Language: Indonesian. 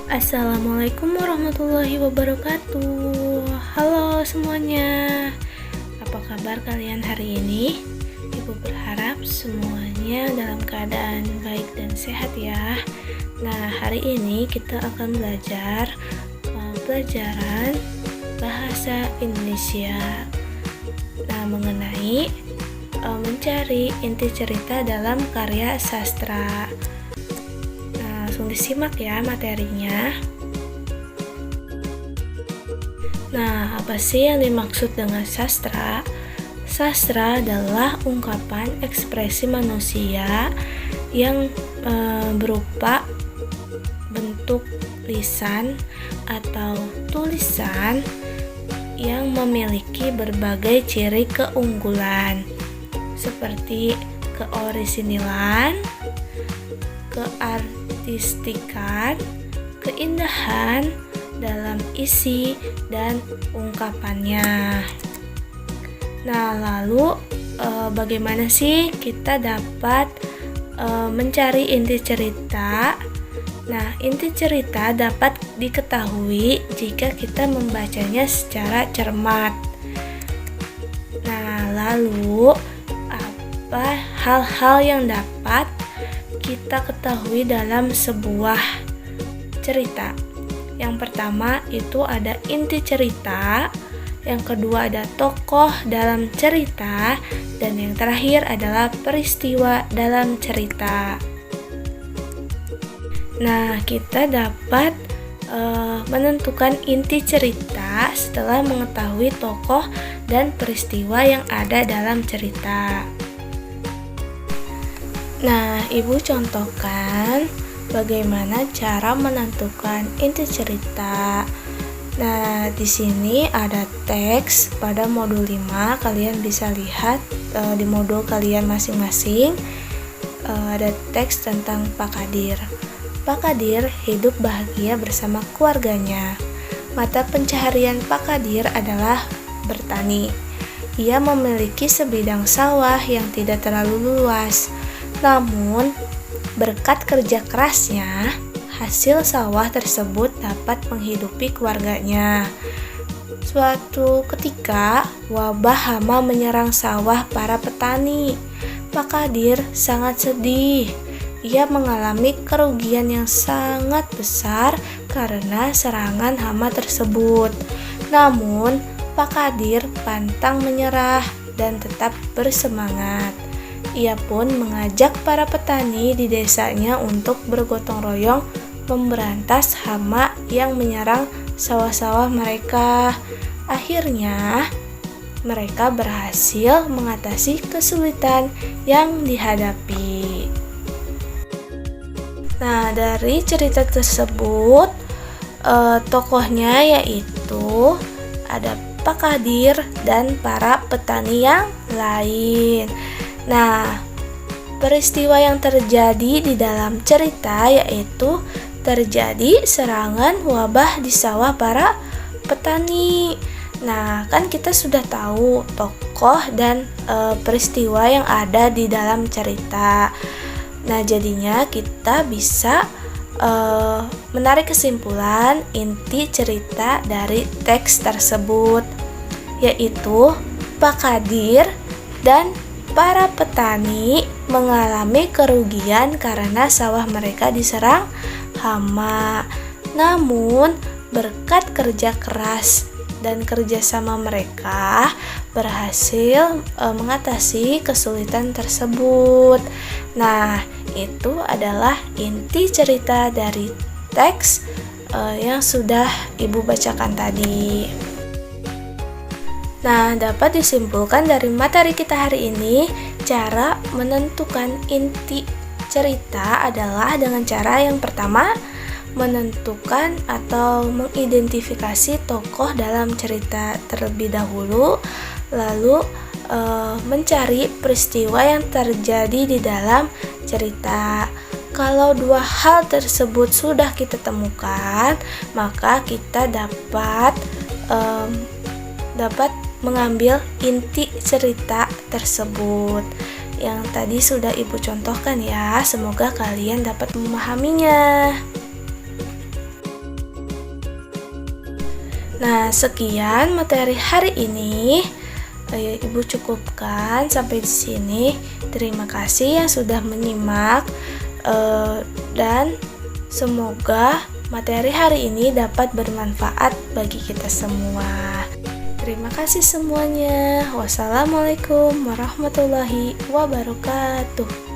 Assalamualaikum warahmatullahi wabarakatuh. Halo semuanya, apa kabar kalian hari ini? Ibu berharap semuanya dalam keadaan baik dan sehat ya. Nah, hari ini kita akan belajar pelajaran bahasa Indonesia. Nah, mengenai mencari inti cerita dalam karya sastra. Langsung disimak ya materinya. Nah, apa sih yang dimaksud dengan sastra? Sastra adalah ungkapan ekspresi manusia yang berupa bentuk lisan atau tulisan yang memiliki berbagai ciri keunggulan seperti keorisinilan, keartistikan, keindahan dalam isi dan ungkapannya. Nah, lalu bagaimana sih kita dapat mencari inti cerita? Nah, inti cerita dapat diketahui jika kita membacanya secara cermat. Nah, lalu apa hal-hal yang dapat kita ketahui dalam sebuah cerita? Yang pertama itu ada inti cerita, yang kedua ada tokoh dalam cerita, dan yang terakhir adalah peristiwa dalam cerita. Nah, kita dapat menentukan inti cerita setelah mengetahui tokoh dan peristiwa yang ada dalam cerita. Nah, Ibu contohkan bagaimana cara menentukan inti cerita. Nah, di sini ada teks pada modul 5. Kalian bisa lihat di modul kalian masing-masing. Ada teks tentang Pak Kadir. Pak Kadir hidup bahagia bersama keluarganya. Mata pencaharian Pak Kadir adalah bertani. Ia memiliki sebidang sawah yang tidak terlalu luas. Namun, berkat kerja kerasnya, hasil sawah tersebut dapat menghidupi keluarganya. Suatu ketika, wabah hama menyerang sawah para petani. Pak Kadir sangat sedih. Ia mengalami kerugian yang sangat besar karena serangan hama tersebut. Namun, Pak Kadir pantang menyerah dan tetap bersemangat. Ia pun mengajak para petani di desanya untuk bergotong royong memberantas hama yang menyerang sawah-sawah mereka. Akhirnya, mereka berhasil mengatasi kesulitan yang dihadapi. Nah, dari cerita tersebut, tokohnya yaitu ada Pak Kadir dan para petani yang lain. Nah, peristiwa yang terjadi di dalam cerita yaitu terjadi serangan wabah di sawah para petani. Nah, kan kita sudah tahu tokoh dan peristiwa yang ada di dalam cerita. Nah, jadinya kita bisa menarik kesimpulan inti cerita dari teks tersebut, yaitu Pak Kadir dan para petani mengalami kerugian karena sawah mereka diserang hama. Namun, berkat kerja keras dan kerjasama mereka berhasil mengatasi kesulitan tersebut. Nah, itu adalah inti cerita dari teks yang sudah Ibu bacakan tadi. Nah, dapat disimpulkan dari materi kita hari ini, cara menentukan inti cerita adalah dengan cara yang pertama, menentukan atau mengidentifikasi tokoh dalam cerita terlebih dahulu, lalu mencari peristiwa yang terjadi di dalam cerita. Kalau dua hal tersebut sudah kita temukan, maka kita dapat mengambil inti cerita tersebut yang tadi sudah Ibu contohkan ya. Semoga kalian dapat memahaminya. Nah, sekian materi hari ini. Ibu cukupkan sampai di sini. Terima kasih yang sudah menyimak, dan semoga materi hari ini dapat bermanfaat bagi kita semua. Terima kasih semuanya. Wassalamualaikum warahmatullahi wabarakatuh.